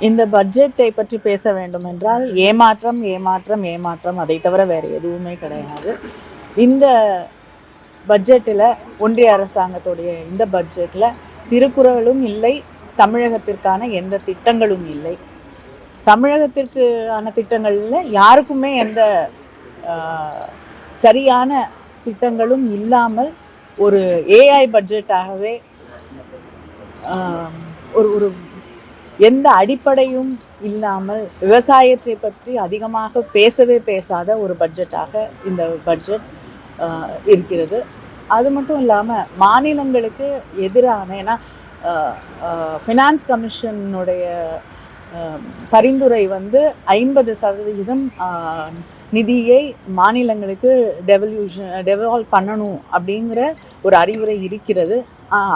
இந்த பட்ஜெட்டை பற்றி பேச வேண்டும் என்றால் ஏமாற்றம் ஏமாற்றம் ஏமாற்றம், அதை தவிர வேறு எதுவுமே கிடையாது. இந்த பட்ஜெட்டில், ஒன்றிய அரசாங்கத்துடைய இந்த பட்ஜெட்டில் திருக்குறளும் இல்லை, தமிழகத்திற்கான எந்த திட்டங்களும் இல்லை. தமிழகத்திற்கான திட்டங்களில் யாருக்குமே எந்த சரியான திட்டங்களும் இல்லாமல் ஒரு ஏஐ பட்ஜெட்டாகவே ஒரு எந்த அடிப்படையும் இல்லாமல் விவசாயத்தை பற்றி அதிகமாக பேசாத ஒரு பட்ஜெட்டாக இந்த பட்ஜெட் இருக்கிறது. அது மட்டும் இல்லாமல் மாநிலங்களுக்கு எதிரான, ஏன்னா ஃபினான்ஸ் கமிஷனுடைய பரிந்துரை 50% நிதியை மாநிலங்களுக்கு டெவால்வ் பண்ணணும் அப்படிங்கிற ஒரு அறிவுரை இருக்கிறது.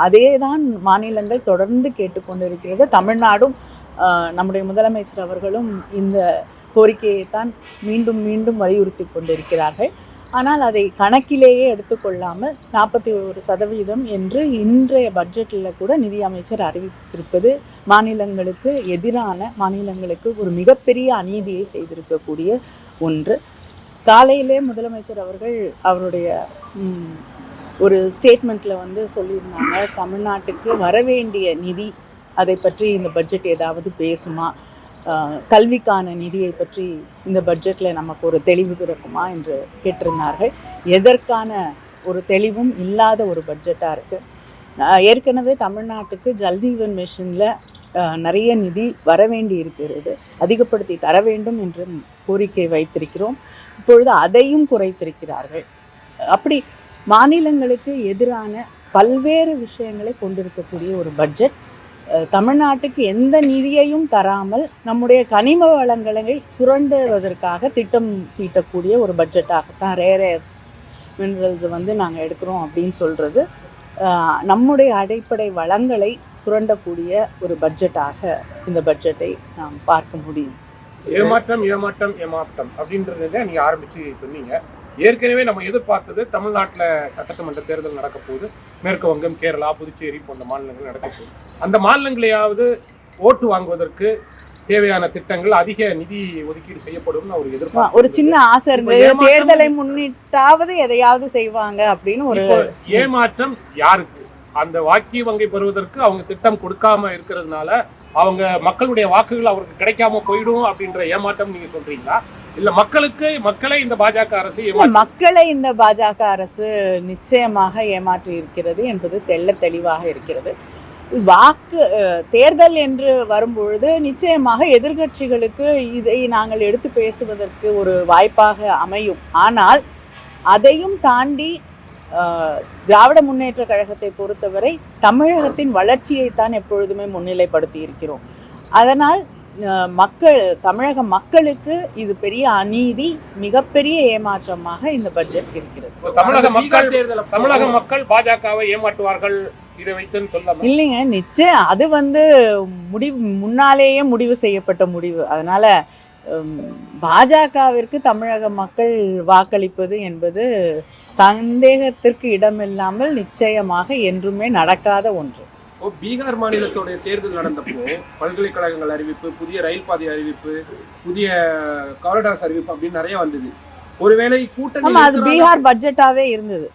அதே தான் மாநிலங்கள் தொடர்ந்து கேட்டுக்கொண்டிருக்கிறது. தமிழ்நாடும் நம்முடைய முதலமைச்சர் அவர்களும் இந்த கோரிக்கையைத்தான் மீண்டும் மீண்டும் வலியுறுத்தி கொண்டிருக்கிறார்கள். ஆனால் அதை கணக்கிலேயே எடுத்துக்கொள்ளாமல் 41% என்று இன்றைய பட்ஜெட்டில் கூட நிதியமைச்சர் அறிவித்திருப்பது மாநிலங்களுக்கு எதிரான, மாநிலங்களுக்கு ஒரு மிகப்பெரிய அநீதியை செய்திருக்கக்கூடிய ஒன்று. காலையிலே முதலமைச்சர் அவர்கள் அவருடைய ஒரு ஸ்டேட்மெண்ட்டில் சொல்லியிருந்தாங்க, தமிழ்நாட்டுக்கு வரவேண்டிய நிதி அதை பற்றி இந்த பட்ஜெட் ஏதாவது பேசுமா, கல்விக்கான நிதியை பற்றி இந்த பட்ஜெட்டில் நமக்கு ஒரு தெளிவு பிறக்குமா என்று கேட்டிருந்தார்கள். எதற்கான ஒரு தெளிவும் இல்லாத ஒரு பட்ஜெட்டாக இருக்குது. ஏற்கனவே தமிழ்நாட்டுக்கு ஜல்ஜீவன் மிஷனில் நிறைய நிதி வரவேண்டி இருக்கிறது, அதிகப்படுத்தி தர வேண்டும் என்று கோரிக்கை வைத்திருக்கிறோம். இப்பொழுது அதையும் குறைத்திருக்கிறார்கள். அப்படி மாநிலங்களுக்கு எதிரான பல்வேறு விஷயங்களை கொண்டிருக்கக்கூடிய ஒரு பட்ஜெட். தமிழ்நாட்டுக்கு எந்த நிதியையும் தராமல் நம்முடைய கனிம வளங்களை சுரண்டுவதற்காக திட்டம் தீட்டக்கூடிய ஒரு பட்ஜெட்டாகத்தான் ரேர் மினரல்ஸ் நாங்கள் எடுக்கிறோம் அப்படின்னு சொல்கிறது. நம்முடைய அடிப்படை வளங்களை சுரண்டக்கூடிய ஒரு பட்ஜெட்டாக இந்த பட்ஜெட்டை நாம் பார்க்க முடியும். ஏமாற்றம் ஏமாற்றம் ஏமாற்றம் அப்படின்றத நீங்க ஆரம்பிச்சு சொன்னீங்க. ஏற்கனவே நம்ம எதிர்பார்த்தது தமிழ்நாட்டில் சட்டமன்ற தேர்தல் நடக்க போகுது, மேற்கு வங்கம், கேரளா, புதுச்சேரி போன்ற மாநிலங்கள் நடக்க போகுது. அந்த மாநிலங்களையாவது ஓட்டு வாங்குவதற்கு தேவையான திட்டங்கள், அதிக நிதி ஒதுக்கீடு செய்யப்படும் ஒரு எதிர்பார்ப்பு, ஒரு சின்ன ஆசை இருந்தது. தேர்தலை முன்னிட்டாவது எதையாவது செய்வாங்க அப்படின்னு ஒரு ஏமாற்றம். யாருக்கு? அந்த வாக்கு வங்கி பெறுவதற்கு அவங்க திட்டம் கொடுக்காம இருக்கிறதுனால அவங்க மக்களுடைய வாக்குகள் அவருக்கு கிடைக்காம போயிடும் அப்படின்ற ஏமாற்றம் நீங்க சொல்றீங்களா? இல்ல மக்களை இந்த பாஜக அரசு மக்களை இந்த பாஜக அரசு நிச்சயமாக ஏமாற்றி இருக்கிறது என்பது தெளிவாக இருக்கிறது. வாக்கு தேர்தல் என்று வரும்பொழுது நிச்சயமாக எதிர்கட்சிகளுக்கு இதை நாங்கள் எடுத்து பேசுவதற்கு ஒரு வாய்ப்பாக அமையும். ஆனால் அதையும் தாண்டி திராவிட முன்னேற்ற கழகத்தை பொறுத்தவரை தமிழகத்தின் வளர்ச்சியைத்தான் எப்பொழுதுமே முன்னிலைப்படுத்தி இருக்கிறோம். அதனால் தமிழக மக்களுக்கு இது பெரிய அநீதி, மிகப்பெரிய ஏமாற்றமாக இந்த பட்ஜெட் இருக்கிறது. தமிழக மக்கள் பாஜகவை ஏமாற்றுவார்கள் இதை வைத்துன்னு சொல்லலாம் இல்லைங்க. நிச்சயம் அது முன்னாலேயே முடிவு செய்யப்பட்ட முடிவு. அதனால பாஜகவிற்கு தமிழக மக்கள் வாக்களிப்பது என்பது சந்தேகத்திற்கு இடமில்லாமல் நிச்சயமாக என்றுமே நடக்காத ஒன்று. பீகார் மாநிலத்தோடைய தேர்தல் நடந்தப்போ பல்கலைக்கழகங்கள் அறிவிப்பு, புதிய ரயில் பாதை அறிவிப்பு, புதிய காரிடார்ஸ் அறிவிப்பு அப்படின்னு நிறைய வந்தது. ஒருவேளை கூட்டணி அது பீகார் பட்ஜெட்டாவே இருந்தது.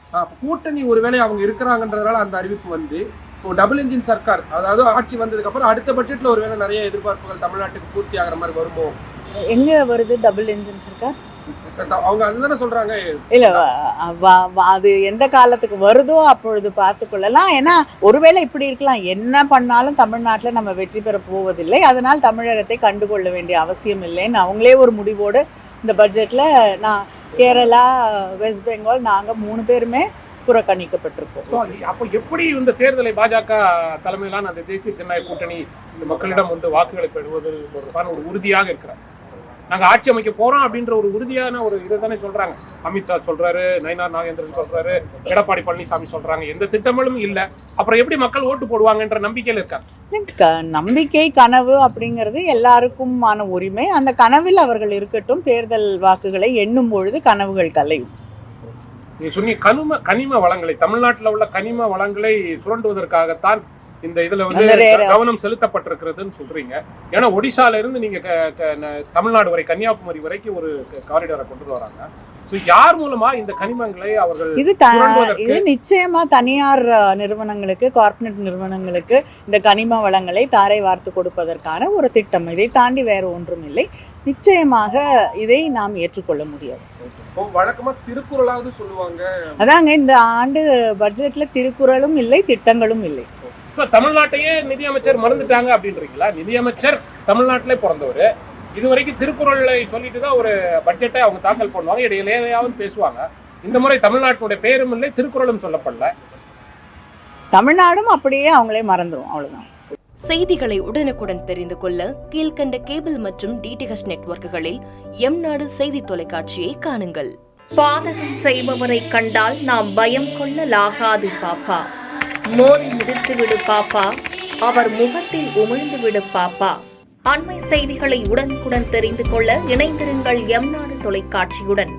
கூட்டணி ஒருவேளை அவங்க இருக்கிறாங்கன்றதால அந்த அறிவிப்பு வந்து இப்போ டபுள் இன்ஜின் சர்க்கார், அதாவது ஆட்சி வந்ததுக்கு அப்புறம் அடுத்த பட்ஜெட்ல ஒருவேளை நிறைய எதிர்பார்ப்புகள் தமிழ்நாட்டுக்கு பூர்த்தி ஆகிற மாதிரி வருமோ? எங்க வருது டபுள் இன்ஜின் சர்க்கார்? அவங்க அதுதானே சொல்றாங்க. இல்ல, அது எந்த காலத்துக்கு வருதோ அப்பொழுது பார்த்து கொள்ளலாம். ஏன்னா ஒருவேளை இப்படி இருக்கலாம், என்ன பண்ணாலும் தமிழ்நாட்டில் நம்ம வெற்றி பெற போவதில்லை, அதனால் தமிழகத்தை கண்டுகொள்ள வேண்டிய அவசியம் இல்லைன்னு அவங்களே ஒரு முடிவோடு இந்த பட்ஜெட்ல நான் கேரளா, வெஸ்ட் பெங்கால் நாங்கள் 3 பேருமே புறக்கணிக்கப்பட்டிருக்கோம். அப்போ எப்படி இந்த தேர்தலை பாஜக தலைமையிலான அந்த தேசிய ஜனநாயக கூட்டணி இந்த மக்களிடம் வாக்குகளை பெறுவதற்கான ஒரு உறுதியாக இருக்கிறார்? நாங்கள் ஆட்சி அமைக்க போறோம் அப்படின்ற ஒரு உறுதியான ஒரு இதை தானே சொல்றாங்க. அமித்ஷா சொல்றாரு, நயினார் நாகேந்திரன் சொல்றாரு, எடப்பாடி பழனிசாமி சொல்றாங்க. எந்த திட்டங்களும் இல்லை. அப்புறம் எப்படி மக்கள் ஓட்டு போடுவாங்கன்ற நம்பிக்கையில் இருக்காங்க. நம்பிக்கை, கனவு அப்படிங்கிறது எல்லாருக்குமான உரிமை. அந்த கனவில் அவர்கள் இருக்கட்டும். தேர்தல் வாக்குகளை எண்ணும் பொழுது கனவுகள் கலையும். நீ சொன்னி கனிம வளங்களை, தமிழ்நாட்டில் உள்ள கனிம வளங்களை சுரண்டுவதற்காகத்தான் இந்த இதுல வந்து கவனம் செலுத்தப்பட்டிருக்கிறதுன்னு சொல்றீங்க. ஏன்னா ஒடிசால இருந்து நீங்க தமிழ்நாடு வரை கன்னியாகுமரி வரைக்கும் ஒரு காரிடாரை கொண்டு வராங்க. யார் மூலமா இந்த கனிமங்களை அவர்கள் இது நிச்சயமா தனியார் நிறுவனங்களுக்கு, கார்ப்பரேட் நிறுவனங்களுக்கு இந்த கனிம வளங்களை தாரை வார்த்து கொடுப்பதற்கான ஒரு திட்டம். இதை தாண்டி வேற ஒன்றும் இல்லை. நிச்சயமாக இதை நாம் ஏற்றுக்கொள்ள முடியாது. வழக்கமா திருக்குறளாவது சொல்லுவாங்க. அதாங்க இந்த ஆண்டு பட்ஜெட்ல திருக்குறளும் இல்லை, திட்டங்களும் இல்லை. தமிழ்நாட்டையே நிதியமைச்சர் மறந்துட்டாங்க அப்படின்றீங்களா? நிதியமைச்சர் தமிழ்நாட்டிலே பிறந்தவர், இதுவரைக்கும் திருக்குறளை சொல்லிட்டு தான் ஒரு பட்ஜெட்டை அவங்க தாக்கல் பண்ணுவாங்க, இடையிலேயாவது பேசுவாங்க. இந்த முறை தமிழ்நாட்டுடைய பேரும் இல்லை, திருக்குறளும் சொல்லப்படல. தமிழ்நாடும் அப்படியே அவங்களே மறந்துடும், அவ்வளவுதான். செய்திகளை உடனுக்குடன் தெரிந்து கொள்ள கீழ்கண்ட கேபிள் மற்றும் டிடிஹெச் நெட்வொர்க்குகளில் எம்நாடு செய்தி தொலைக்காட்சியை காணுங்கள். பாதகம் செய்பவரை கண்டால் நாம் பயம் கொள்ளலாகாது பாப்பா. மோதி மிதித்து விடு பாப்பா, அவர் முகத்தில் உமிழ்ந்து விடு பாப்பா. அண்மை செய்திகளை உடனுக்குடன் தெரிந்து கொள்ள இணைந்திருங்கள் எம்நாடு தொலைக்காட்சியுடன்.